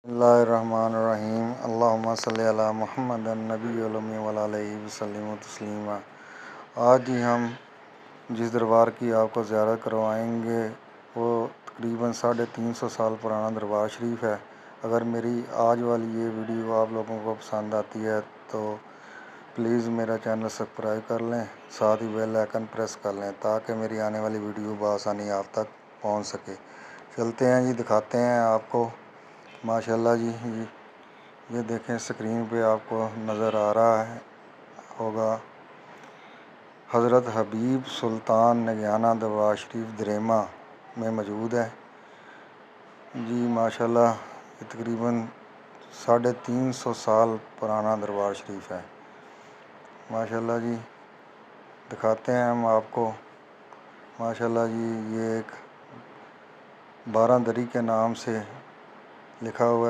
बिस्मिल्लाहिर्रहमानिर्रहीम अल्लाहुम्मा सल्ली अला मुहम्मद नबी उम्मी व अलैहि वसल्लम तस्लीमा। आज ही हम जिस दरबार की आपको ज़ियारत करवाएंगे वो तकरीबन 350 साल पुराना दरबार शरीफ है। अगर मेरी आज वाली ये वीडियो आप लोगों को पसंद आती है तो प्लीज़ मेरा चैनल सब्सक्राइब कर लें, साथ ही बेल आइकन प्रेस कर लें ताकि मेरी आने वाली वीडियो बआसानी आप तक पहुंच सके। चलते हैं जी, दिखाते हैं आपको। माशाल्लाह जी, ये देखें स्क्रीन पे आपको नज़र आ रहा है होगा हज़रत हबीब सुल्तान नगयाना दरबार शरीफ दरेमा में मौजूद है जी। माशाल्लाह ये तकरीबन 350 साल पुराना दरबार शरीफ है। माशाल्लाह जी, दिखाते हैं हम आपको। माशाल्लाह जी, ये एक 12 दरी के नाम से लिखा हुआ है।